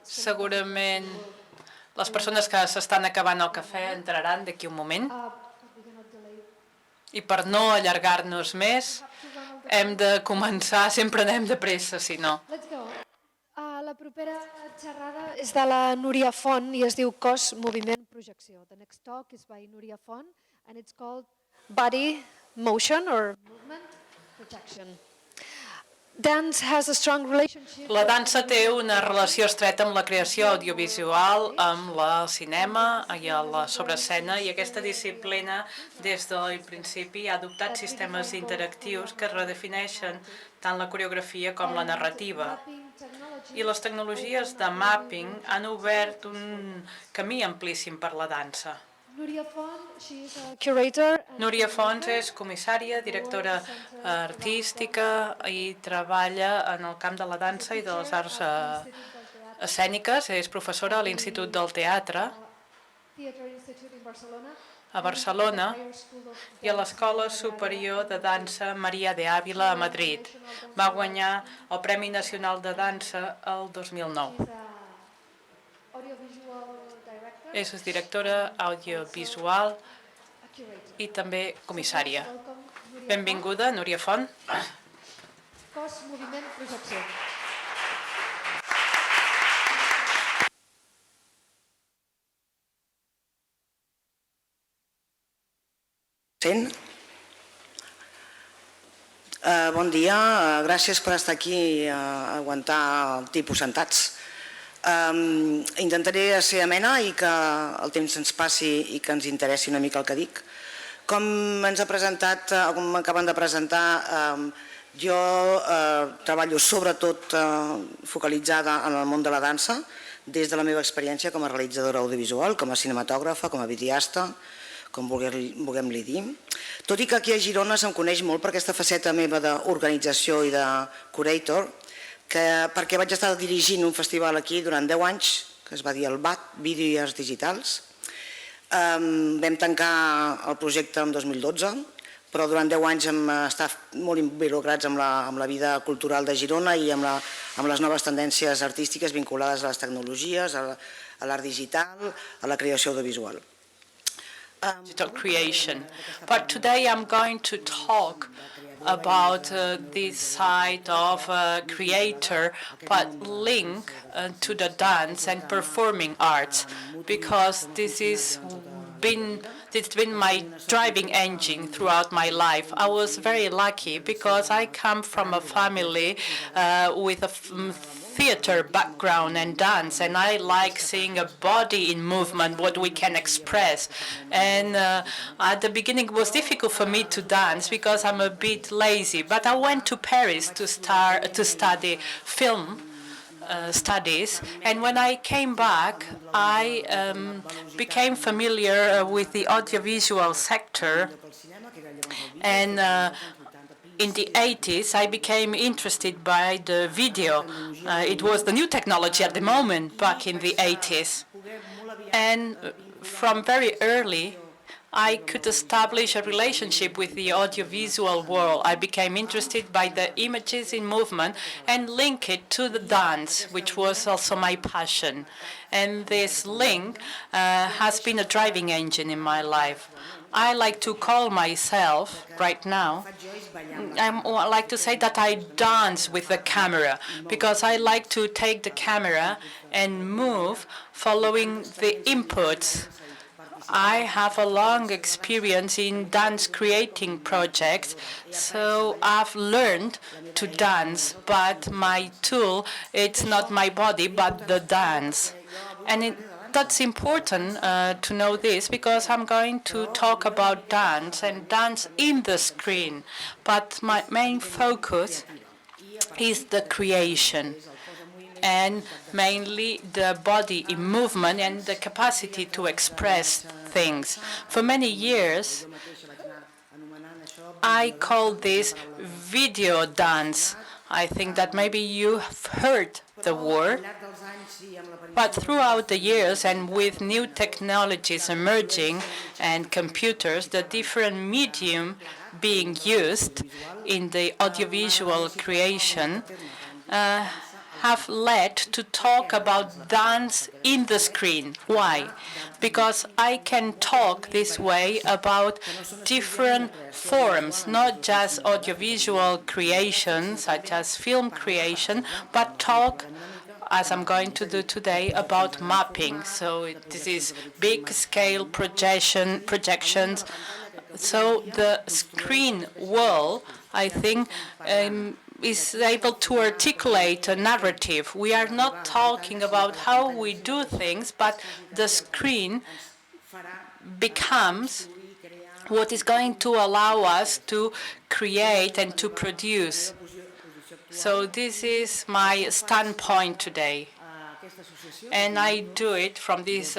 Segurament les persones que s'estan acabant el cafè entraran d'aquí un moment. I per no allargar-nos més, hem de començar, sempre anem de pressa, si no. La propera xerrada és de la Núria Font i es diu Cos, Moviment, Projecció. The next talk is by Núria Font and it's called Body, Motion or Movement, Projection. Dance has a strong relationship. La dansa té una relació estreta amb la creació audiovisual, amb el cinema i la sobreescena, i aquesta disciplina des del principi ha adoptat sistemes interactius que redefineixen tant la coreografia com la narrativa. I les tecnologies de mapping han obert un camí amplíssim per la dansa. Núria Font és comissària, directora artística i treballa en el camp de la dansa i de les arts escèniques. És professora a l'Institut del Teatre a Barcelona i a l'Escola Superior de Dansa Maria de Ávila a Madrid. Va guanyar el Premi Nacional de Dansa el 2009. És directora audiovisual i també comissària. Benvinguda, Núria Font. Cos, moviment, projecció. Bon dia, gràcies per estar aquí i aguantar el tipus sentats. Intentaré ser amena i que el temps ens passi i que ens interessi una mica el que dic. Com ens ha presentat, com m'acaben de presentar, jo treballo sobretot focalitzada en el món de la dansa des de la meva experiència com a realitzadora audiovisual, com a cinematògrafa, com a videasta, com vulguem-li dir. Tot i que aquí a Girona se'm coneix molt per aquesta faceta meva d'organització i de curator, perquè vaig estar dirigint un festival aquí durant 10 anys, que es va dir el BAT, Vídeo i Arts Digitals. Vam tancar el projecte en 2012, però durant 10 anys hem estat molt involucrats amb la vida cultural de Girona i amb les noves tendències artístiques vinculades a les tecnologies, a l'art digital, a la creació audiovisual. Digital creation. But today I'm going to talk about this side of a creator, but link to the dance and performing arts, because this has been my driving engine throughout my life. I was very lucky because I come from a family with a theater background and dance, and I like seeing a body in movement, what we can express. And at the beginning it was difficult for me to dance because I'm a bit lazy, but I went to Paris to study film studies, and when I came back I became familiar with the audiovisual sector, and in the 80s, I became interested by the video. It was the new technology at the moment back in the 80s. And from very early, I could establish a relationship with the audiovisual world. I became interested by the images in movement and link it to the dance, which was also my passion. And this link has been a driving engine in my life. I like to call myself, right now, I like to say that I dance with the camera, because I like to take the camera and move following the inputs. I have a long experience in dance creating projects, so I've learned to dance, but my tool, it's not my body, but the dance. And that's important to know this, because I'm going to talk about dance and dance in the screen. But my main focus is the creation, and mainly the body in movement and the capacity to express things. For many years, I call this video dance. I think that maybe you've heard the word. But throughout the years, and with new technologies emerging and computers, the different medium being used in the audiovisual creation have led to talk about dance in the screen. Why? Because I can talk this way about different forms, not just audiovisual creation, such as film creation, but talk, as I'm going to do today, about mapping. So this is big-scale projections. So the screen wall, I think, is able to articulate a narrative. We are not talking about how we do things, but the screen becomes what is going to allow us to create and to produce. So this is my standpoint today. And I do it from this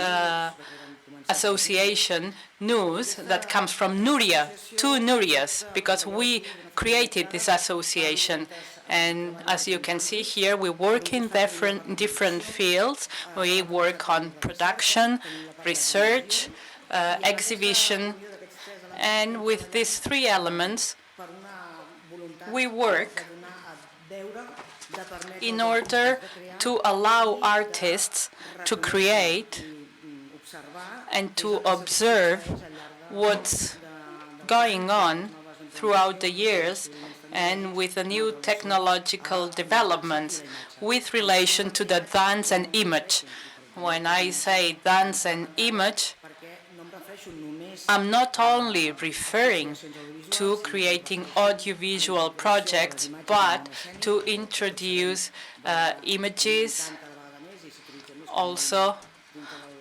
association news that comes from Núria, two Núrias, because we created this association. And as you can see here, we work in different fields. We work on production, research, exhibition, and with these three elements, we work in order to allow artists to create and to observe what's going on throughout the years and with the new technological developments with relation to the dance and image. When I say dance and image, I'm not only referring to creating audiovisual projects, but to introduce images also,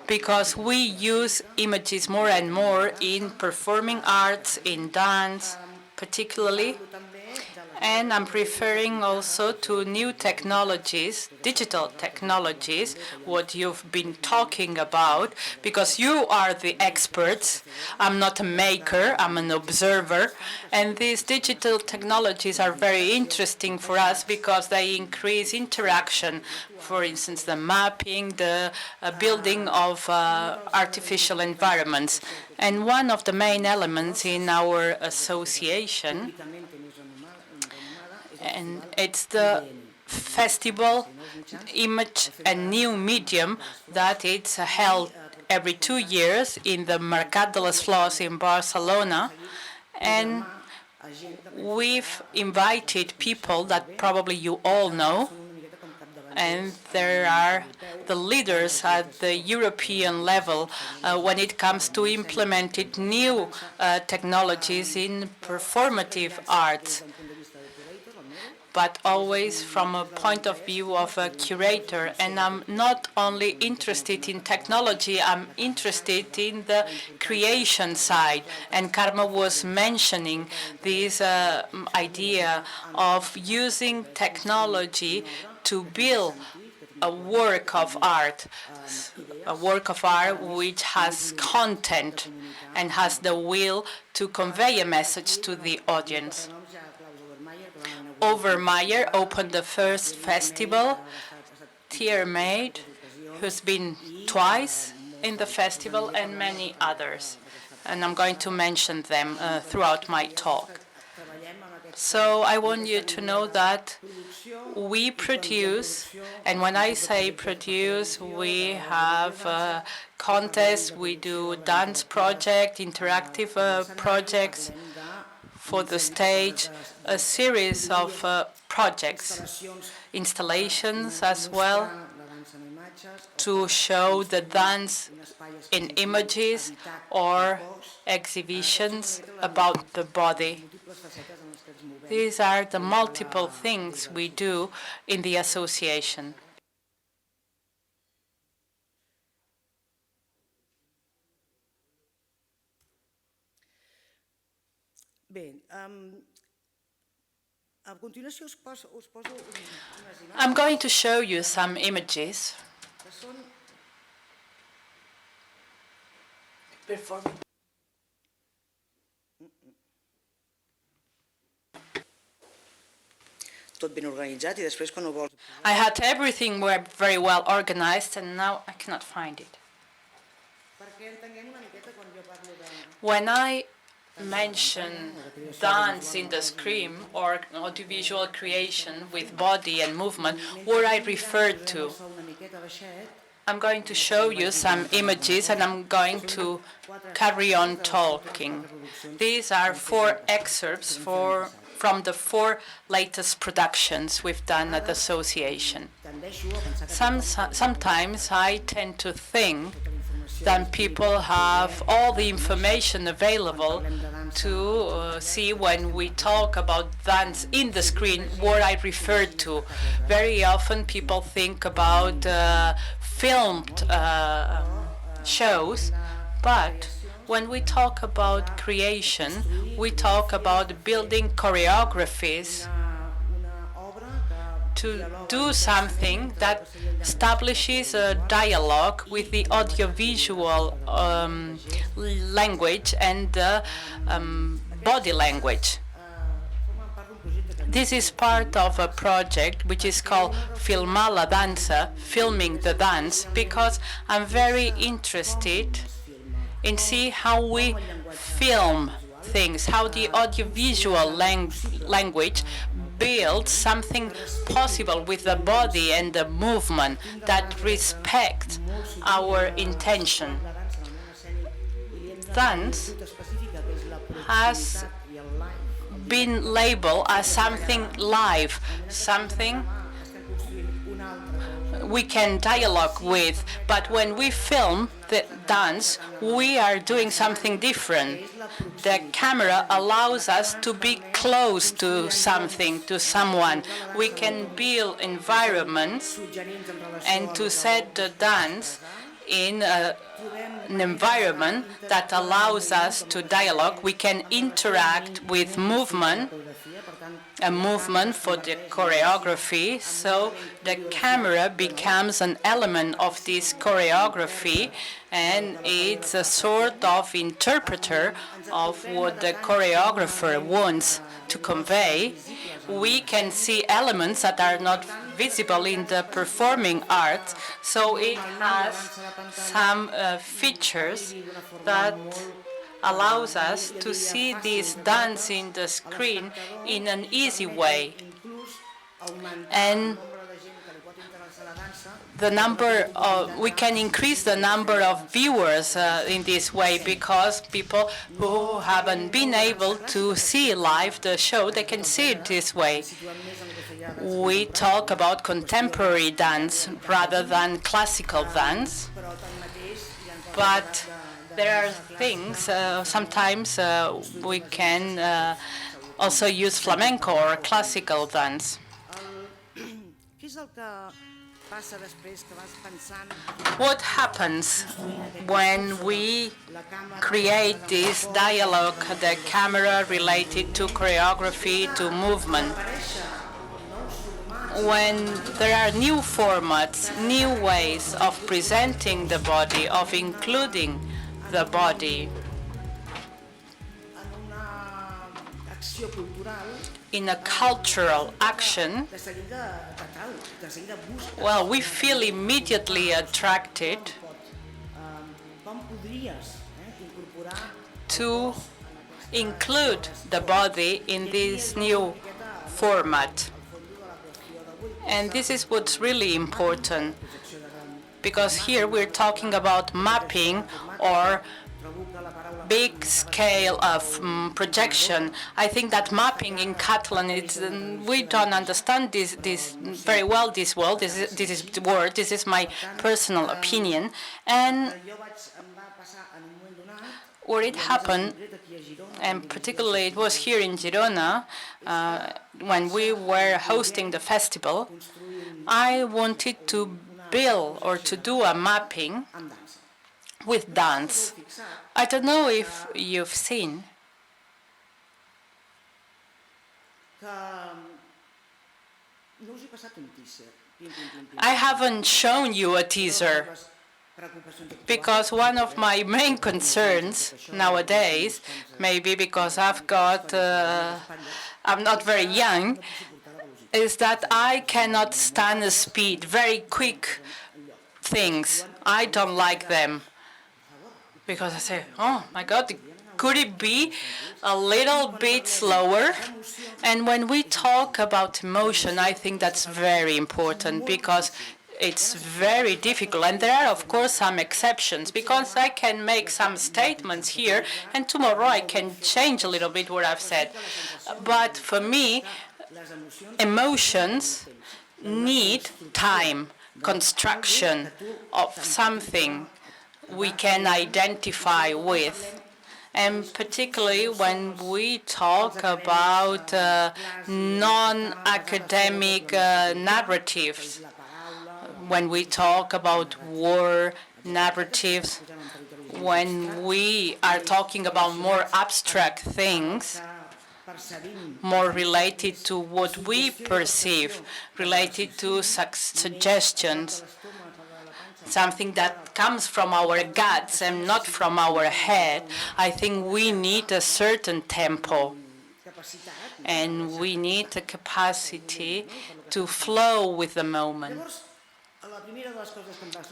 because we use images more and more in performing arts, in dance particularly. And I'm referring also to new technologies, digital technologies, what you've been talking about, because you are the experts. I'm not a maker, I'm an observer. And these digital technologies are very interesting for us because they increase interaction. For instance, the mapping, the building of artificial environments. And one of the main elements in our association, and it's the festival Image and New Medium that it's held every 2 years in the Mercat de les Flors in Barcelona. And we've invited people that probably you all know, and there are the leaders at the European level when it comes to implementing new technologies in performative arts, but always from a point of view of a curator. And I'm not only interested in technology, I'm interested in the creation side. And Karma was mentioning this idea of using technology to build a work of art which has content and has the will to convey a message to the audience. Overmeyer opened the first festival. Tiermaid, who's been twice in the festival, and many others. And I'm going to mention them throughout my talk. So I want you to know that we produce, and when I say produce, we have contests, we do dance projects, interactive projects for the stage, a series of projects, installations as well, to show the dance in images or exhibitions about the body. These are the multiple things we do in the association. I'm going to show you some images. I had everything very well organized, and now I cannot find it. When I mention dance in the screen or audiovisual creation with body and movement, what I referred to. I'm going to show you some images and I'm going to carry on talking. These are 4 excerpts from the 4 latest productions we've done at the association. Sometimes I tend to think that people have all the information available to see when we talk about dance in the screen what I referred to. Very often people think about filmed shows, but when we talk about creation, we talk about building choreographies to do something that establishes a dialogue with the audiovisual language and the body language. This is part of a project which is called Filmar la dansa, filming the dance, because I'm very interested in see how we film things, how the audiovisual language builds something possible with the body and the movement that respect our intention. Dance has been labeled as something live, something we can dialogue with, but when we film the dance, we are doing something different. The camera allows us to be close to something, to someone. We can build environments and to set the dance in an environment that allows us to dialogue. We can interact with movement, a movement for the choreography, so the camera becomes an element of this choreography and it's a sort of interpreter of what the choreographer wants to convey. We can see elements that are not visible in the performing arts, so it has some features that allows us to see this dance in the screen in an easy way. And the number of, we can increase the number of viewers in this way, because people who haven't been able to see live the show, they can see it this way. We talk about contemporary dance rather than classical dance, but there are things, sometimes we can also use flamenco or classical dance. What happens when we create this dialogue, the camera related to choreography, to movement? When there are new formats, new ways of presenting the body, of including the body in a cultural action, well, we feel immediately attracted to include the body in this new format. And this is what's really important, because here we're talking about mapping or big scale of projection. I think that mapping in Catalan, we don't understand this very well, this word. This is my personal opinion. And where it happened, and particularly it was here in Girona, when we were hosting the festival, I wanted to build or to do a mapping with dance. I don't know if you've seen. I haven't shown you a teaser, because one of my main concerns nowadays, maybe because I'm not very young, is that I cannot stand the speed, very quick things. I don't like them, because I say, oh my God, Could it be a little bit slower? And when we talk about emotion, I think that's very important because it's very difficult. And there are, of course, some exceptions because I can make some statements here and tomorrow I can change a little bit what I've said. But for me, emotions need time, construction of something we can identify with. And particularly when we talk about non-academic narratives, when we talk about war narratives, when we are talking about more abstract things, more related to what we perceive, related to suggestions, something that comes from our guts and not from our head, I think we need a certain tempo and we need a capacity to flow with the moment.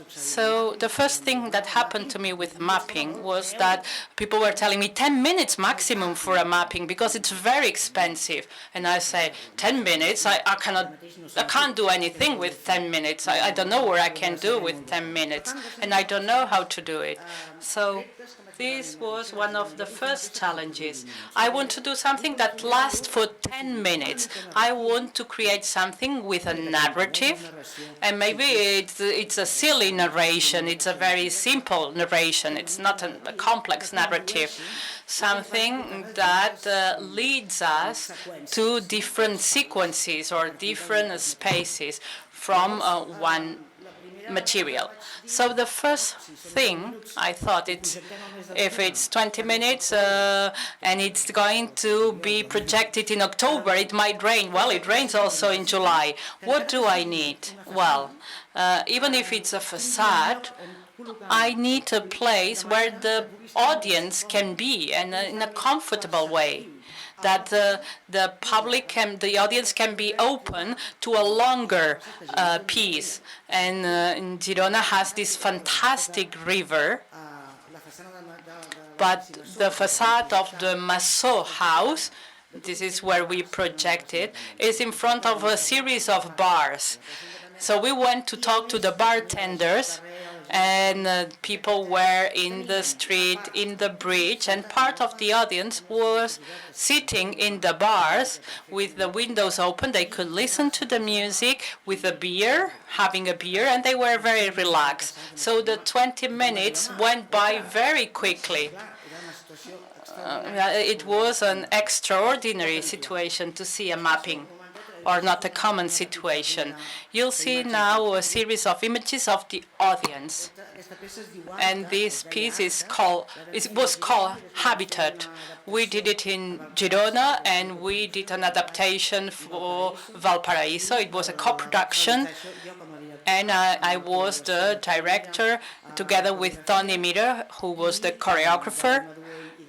So the first thing that happened to me with mapping was that people were telling me 10 minutes maximum for a mapping because it's very expensive. And I say, 10 minutes? I can't do anything with 10 minutes. I don't know what I can do with 10 minutes. And I don't know how to do it. So this was one of the first challenges. I want to do something that lasts for 10 minutes. I want to create something with a narrative, and maybe it's a silly narration. It's a very simple narration. It's not a complex narrative. Something that leads us to different sequences or different spaces from one material. So the first thing I thought, if it's 20 minutes and it's going to be projected in October, it might rain. Well, it rains also in July. What do I need? Well, even if it's a facade, I need a place where the audience can be and in a comfortable way, that the audience can be open to a longer piece. And Girona has this fantastic river, but the facade of the Massot house, this is where we projected, is in front of a series of bars. So we went to talk to the bartenders, and people were in the street, in the bridge, and part of the audience was sitting in the bars with the windows open. They could listen to the music with a beer, having a beer, and they were very relaxed. So the 20 minutes went by very quickly. It was an extraordinary situation to see a mapping, or not a common situation. You'll see now a series of images of the audience. And this piece was called Habitat. We did it in Girona, and we did an adaptation for Valparaiso. It was a co-production, and I was the director together with Tony Mira, who was the choreographer,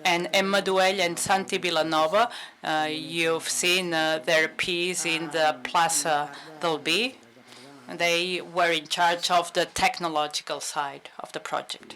and Emma Duell and Santi Villanova. You've seen their piece in the Plaza del B. They were in charge of the technological side of the project.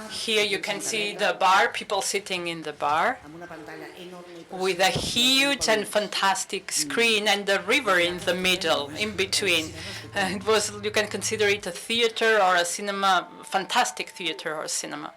Here you can see the bar, people sitting in the bar, with a huge and fantastic screen and the river in the middle, in between. You can consider it a theater or a cinema, fantastic theater or cinema.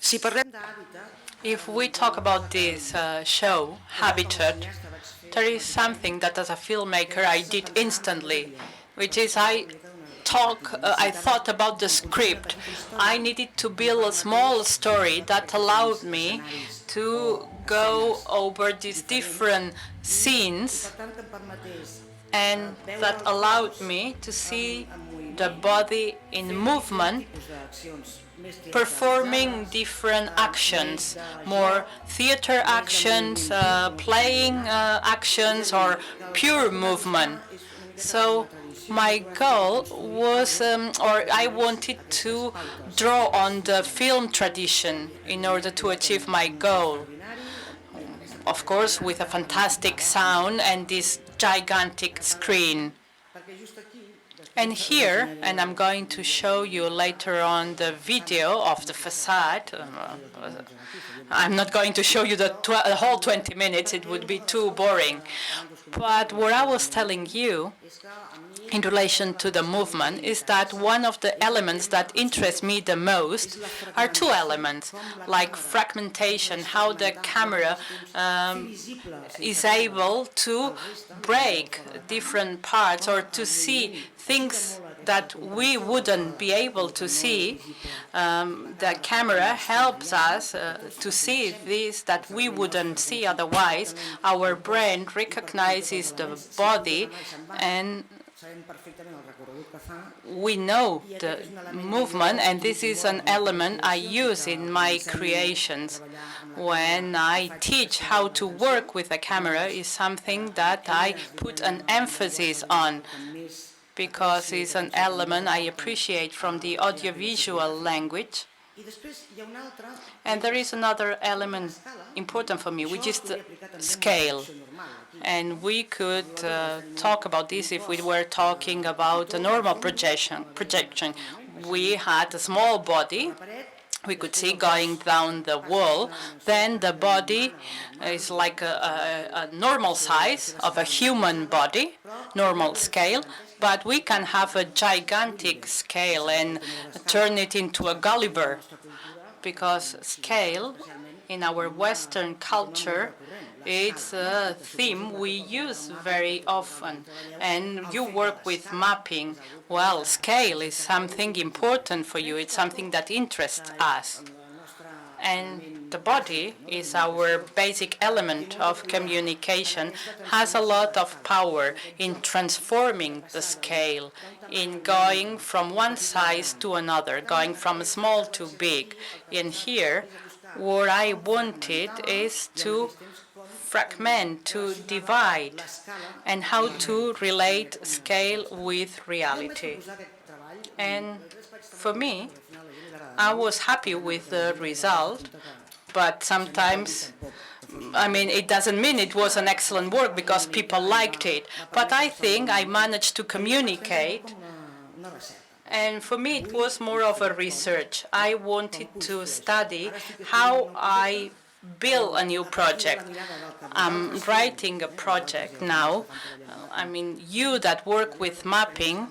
Si parlem d'hàbitat, If we talk about this show, Habitat, there is something that as a filmmaker I did instantly, which is I thought about the script. I needed to build a small story that allowed me to go over these different scenes and that allowed me to see the body in movement performing different actions, more theater actions, playing actions, or pure movement. So my goal was, or I wanted to draw on the film tradition in order to achieve my goal. Of course, with a fantastic sound and this gigantic screen. And here, and I'm going to show you later on the video of the facade. I'm not going to show you the whole 20 minutes, it would be too boring. But what I was telling you in relation to the movement is that one of the elements that interest me the most are two elements, like fragmentation, how the camera is able to break different parts or to see things that we wouldn't be able to see. The camera helps us to see this that we wouldn't see otherwise. Our brain recognizes the body and we know the movement, and this is an element I use in my creations. When I teach how to work with a camera, is something that I put an emphasis on, because it's an element I appreciate from the audiovisual language. And there is another element important for me, which is the scale. And we could talk about this if we were talking about a normal projection. We had a small body we could see going down the wall. Then the body is like a normal size of a human body, normal scale. But we can have a gigantic scale and turn it into a Gulliver, because scale in our Western culture, it's a theme we use very often. And you work with mapping. Well, scale is something important for you. It's something that interests us. And the body is our basic element of communication, has a lot of power in transforming the scale, in going from one size to another, going from small to big. And here, what I wanted is to fragment, to divide, and how to relate scale with reality. And for me, I was happy with the result, but sometimes, I mean, it doesn't mean it was an excellent work because people liked it. But I think I managed to communicate, and for me it was more of a research. I wanted to study how I build a new project. I'm writing a project now. I mean, you that work with mapping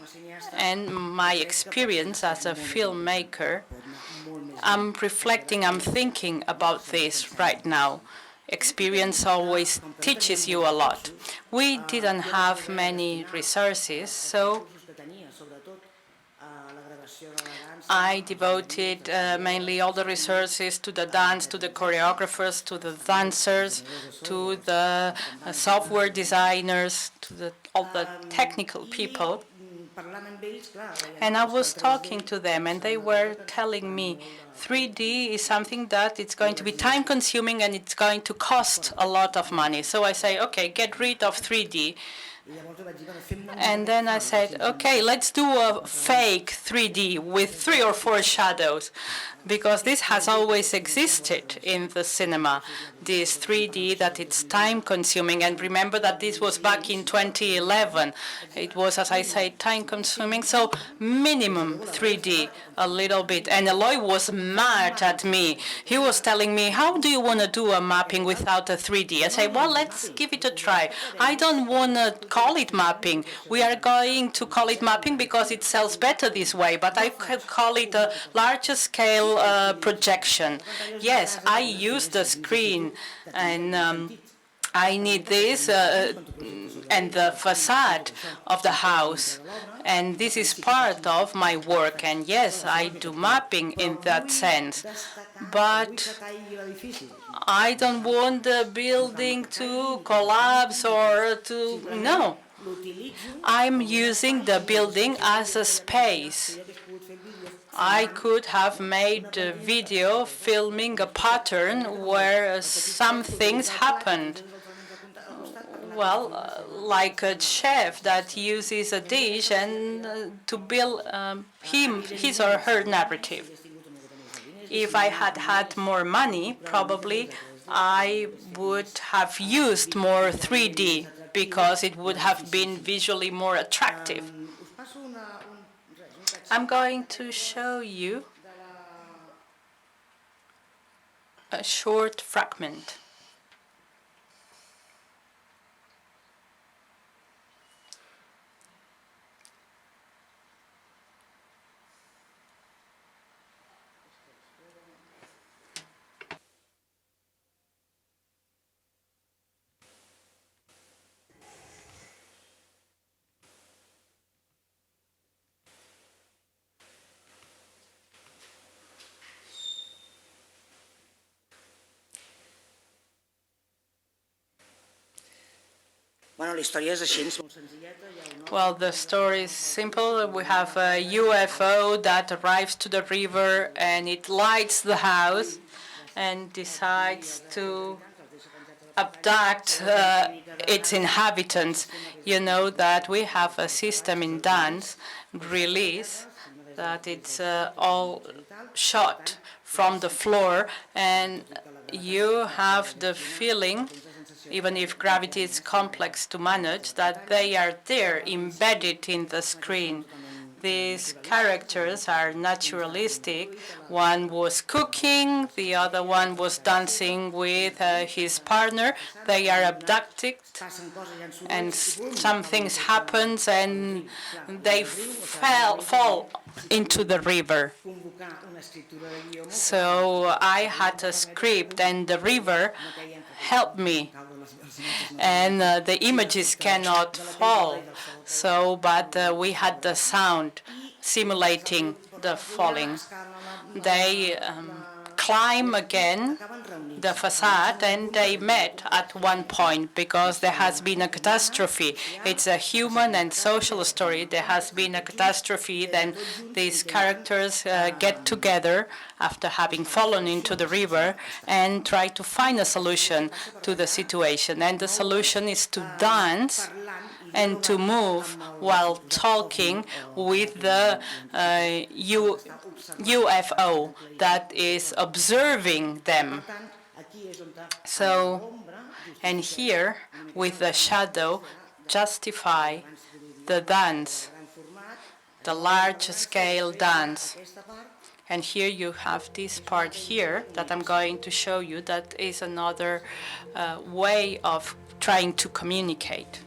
and my experience as a filmmaker, I'm reflecting, I'm thinking about this right now. Experience always teaches you a lot. We didn't have many resources, so I devoted mainly all the resources to the dance, to the choreographers, to the dancers, to the software designers, to all the technical people. And I was talking to them, and they were telling me 3D is something that it's going to be time-consuming and it's going to cost a lot of money. So I say, okay, get rid of 3D. And then I said, okay, let's do a fake 3D with 3 or 4 shadows, because this has always existed in the cinema, this 3D, that it's time-consuming. And remember that this was back in 2011. It was, as I say, time-consuming, so minimum 3D, a little bit. And Eloy was mad at me. He was telling me, how do you want to do a mapping without a 3D? I say, well, let's give it a try. I don't want to call it mapping. We are going to call it mapping because it sells better this way, but I could call it a larger scale visual projection. Yes, I use the screen, and I need this and the facade of the house. And this is part of my work. And yes, I do mapping in that sense. But I don't want the building to collapse or to... No. I'm using the building as a space. I could have made a video filming a pattern where some things happened. Well, like a chef that uses a dish and to build his or her narrative. If I had had more money, probably I would have used more 3D because it would have been visually more attractive. I'm going to show you a short fragment. Well, the story is simple. We have a UFO that arrives to the river and it lights the house and decides to abduct its inhabitants. You know that we have a system in dance, release, that it's all shot from the floor, and you have the feeling, even if gravity is complex to manage, that they are there, embedded in the screen. These characters are naturalistic. One was cooking, the other one was dancing with his partner. They are abducted, and some things happen, and they fall into the river. So I had a script, and the river helped me. And the images cannot fall. So, but we had the sound simulating the falling. They climb again the facade, and they met at one point because there has been a catastrophe. It's a human and social story. There has been a catastrophe, then these characters get together after having fallen into the river and try to find a solution to the situation. And the solution is to dance and to move while talking with the UFO that is observing them. So, and here, with the shadow, justify the dance, the large-scale dance. And here you have this part here that I'm going to show you that is another way of trying to communicate.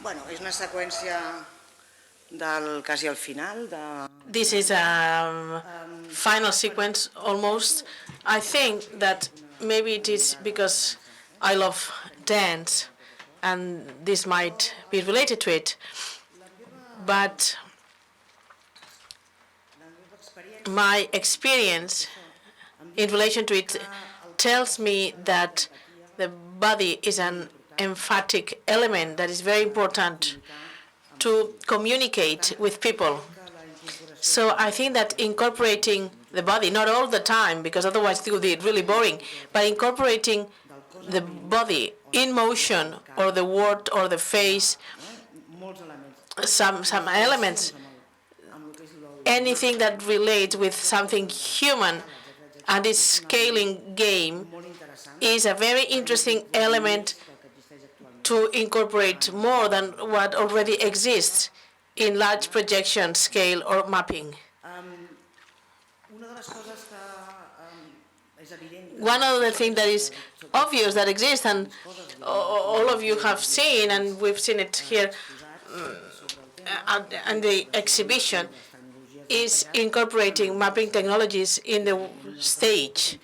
Bueno, és una seqüència del quasi al final. This is a final sequence almost. I think that maybe it is because I love dance and this might be related to it. But my experience in relation to it tells me that the body is an emphatic element that is very important to communicate with people. So I think that incorporating the body, not all the time, because otherwise it would be really boring, but incorporating the body in motion, or the word or the face, some elements, anything that relates with something human, and this scaling game is a very interesting element to incorporate more than what already exists in large projection, scale, or mapping. One other thing that is obvious that exists, and all of you have seen, and we've seen it here at the exhibition, is incorporating mapping technologies in the stage,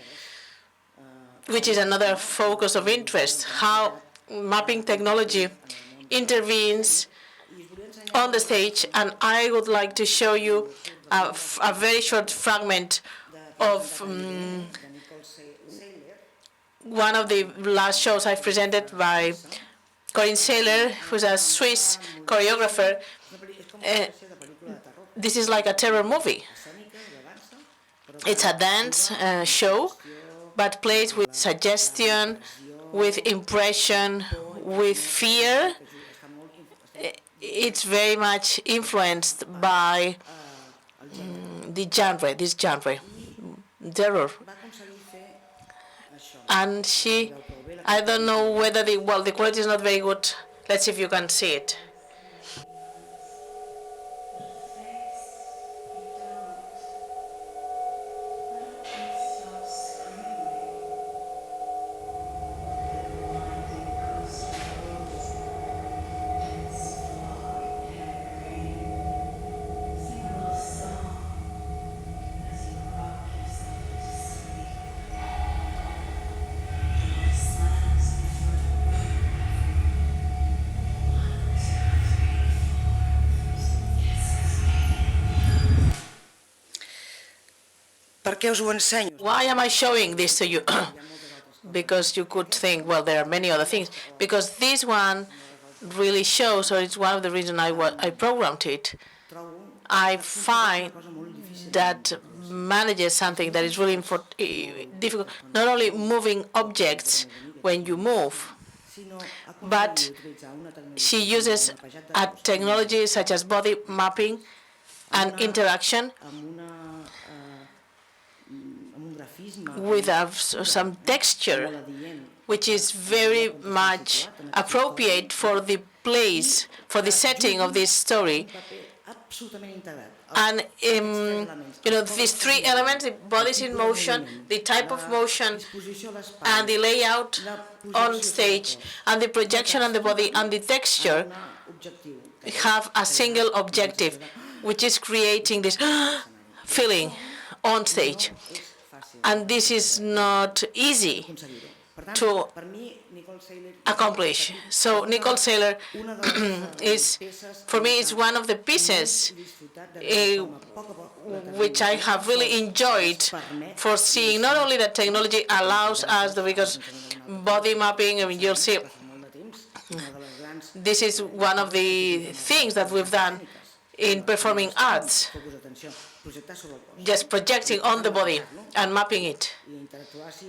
which is another focus of interest, how mapping technology intervenes on the stage. And I would like to show you a very short fragment of one of the last shows I've presented by Corinne Saylor, who's a Swiss choreographer. This is like a terror movie. It's a dance show, but plays with suggestion, with impression, with fear. It's very much influenced by this genre, terror. And I don't know whether the quality is not very good. Let's see if you can see it. Per què us ho ensenyo? Why am I showing this to you? Because you could think, well, there are many other things. Because this one really shows, or it's one of the reasons I programmed it. I find that manages something that is really difficult, not only moving objects when you move, but she uses a technology such as body mapping and interaction with some texture, which is very much appropriate for the place, for the setting of this story. And these three elements: the bodies in motion, the type of motion, and the layout on stage, and the projection on the body, and the texture, have a single objective, which is creating this feeling on stage. And this is not easy to accomplish. So Nicole Saylor for me, is one of the pieces which I have really enjoyed for seeing not only that technology allows us, because body mapping, you'll see, this is one of the things that we've done in performing arts, just projecting on the body and mapping it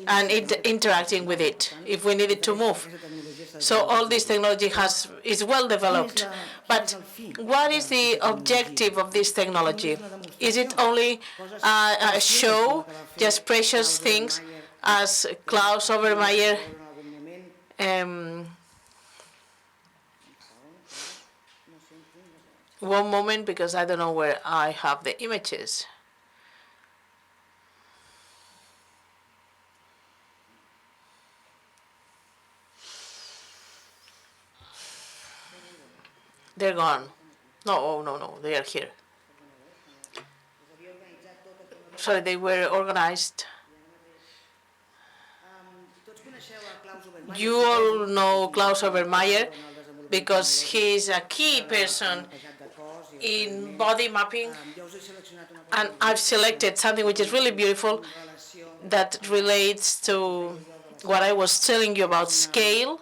and interacting with it if we need it to move. So all this technology is well developed. But what is the objective of this technology? Is it only a show, just precious things, as Klaus Obermeier one moment, because I don't know where I have the images. They're gone. No, oh, no, they are here. Sorry, they were organized. You all know Klaus Obermeier because he is a key person in body mapping, and I've selected something which is really beautiful that relates to what I was telling you about scale.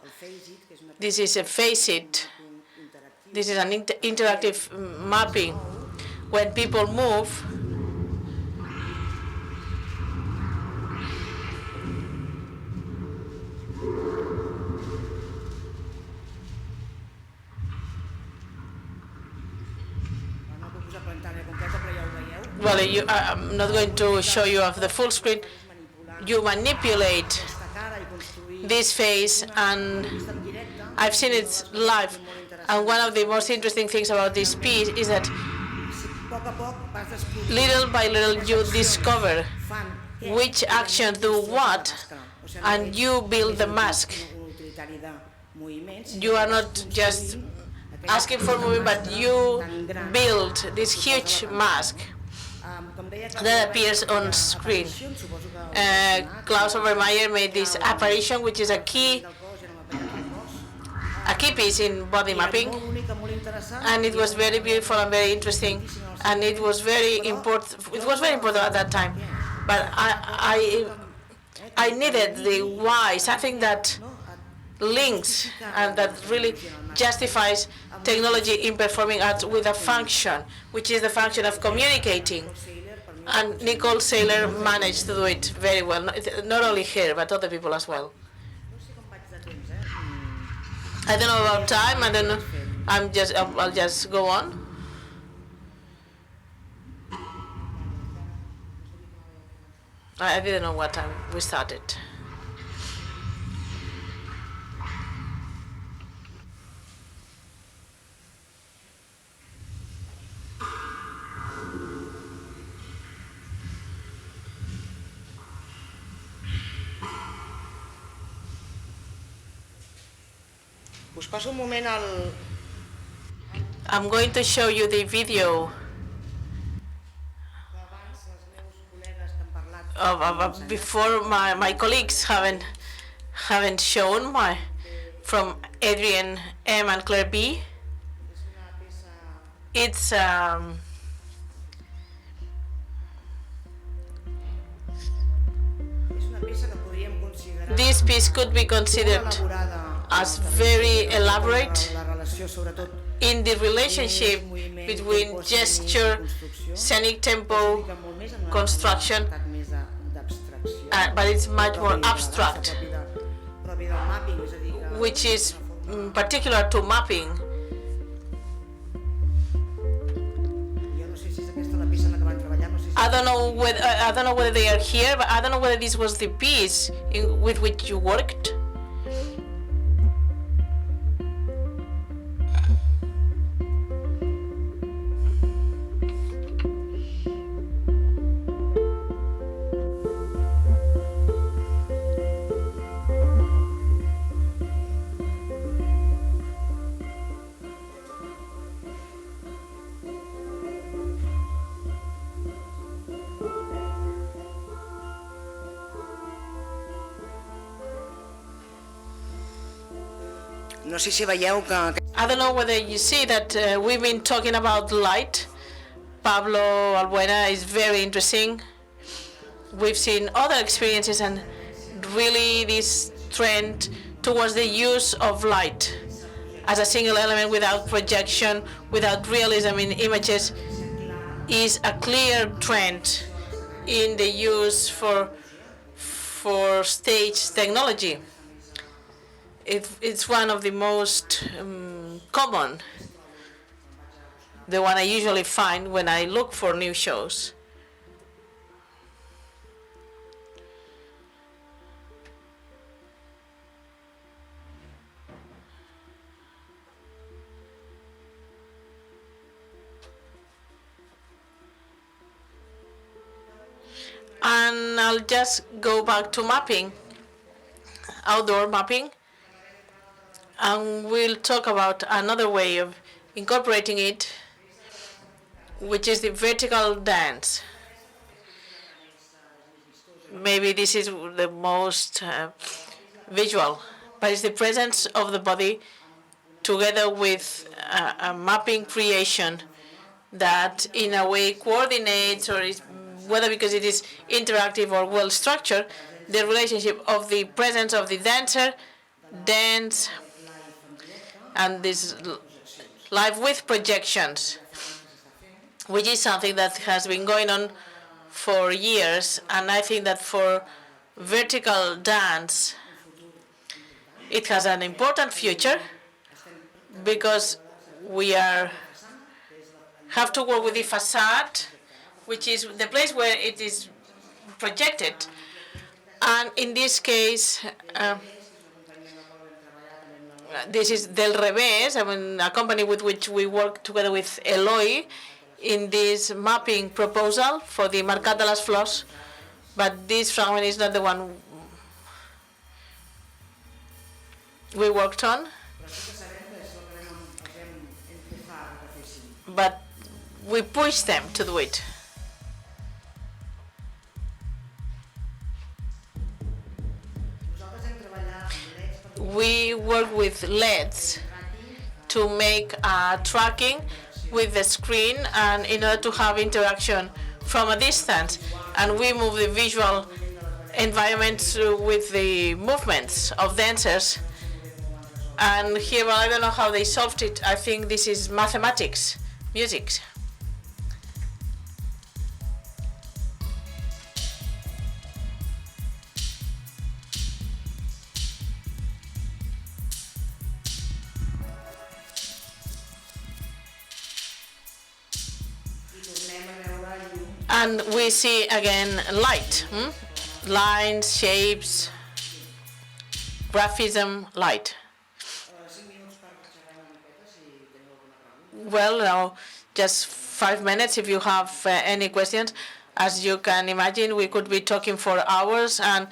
This is a FACEIT. This is an interactive mapping. When people move, well, I'm not going to show you off the full screen. You manipulate this face, and I've seen it live. And one of the most interesting things about this piece is that little by little you discover which action do what, and you build the mask. You are not just asking for movement, but you build this huge mask that appears on screen. Klaus Obermeier made this apparition, which is a key piece in body mapping, and it was very beautiful and very interesting, and it was very important. It was very important at that time, but I needed the why, something that links and that really justifies technology in performing arts with a function, which is the function of communicating. And Nicole Saylor managed to do it very well, not only her, but other people as well. I don't know about time. I don't know. I'll just go on. I didn't know what time we started. Us passo un moment al... I'm going to show you the video of before my colleagues haven't shown from Adrian M and Claire B. It's this piece could be considered as very elaborate in the relationship between gesture, scenic tempo, construction, but it's much more abstract, which is particular to mapping. I don't know whether they are here, but I don't know whether this was the piece with which you worked. No sé si veieu que... I don't know whether you see that we've been talking about light. Pablo Albuena is very interesting. We've seen other experiences and really this trend towards the use of light as a single element without projection, without realism in images is a clear trend in the use for stage technology. It's one of the most common, the one I usually find when I look for new shows. And I'll just go back to mapping, outdoor mapping. And we'll talk about another way of incorporating it, which is the vertical dance. Maybe this is the most visual, but it's the presence of the body together with a mapping creation that in a way coordinates, or is, whether because it is interactive or well structured, the relationship of the presence of the dancer, dance, and this live with projections, which is something that has been going on for years. And I think that for vertical dance, it has an important future, because we have to work with the facade, which is the place where it is projected. And in this case, this is Del Revés, a company with which we work together with Eloy in this mapping proposal for the Mercat de les Flors. But this fragment is not the one we worked on. But we push them to do it. We work with LEDs to make tracking with the screen, and in order to have interaction from a distance. And we move the visual environment with the movements of dancers. And here, well, I don't know how they solved it. I think this is mathematics, music. And we see again light, lines, shapes, graphism, light. Well, now just 5 minutes if you have any questions. As you can imagine, we could be talking for hours, and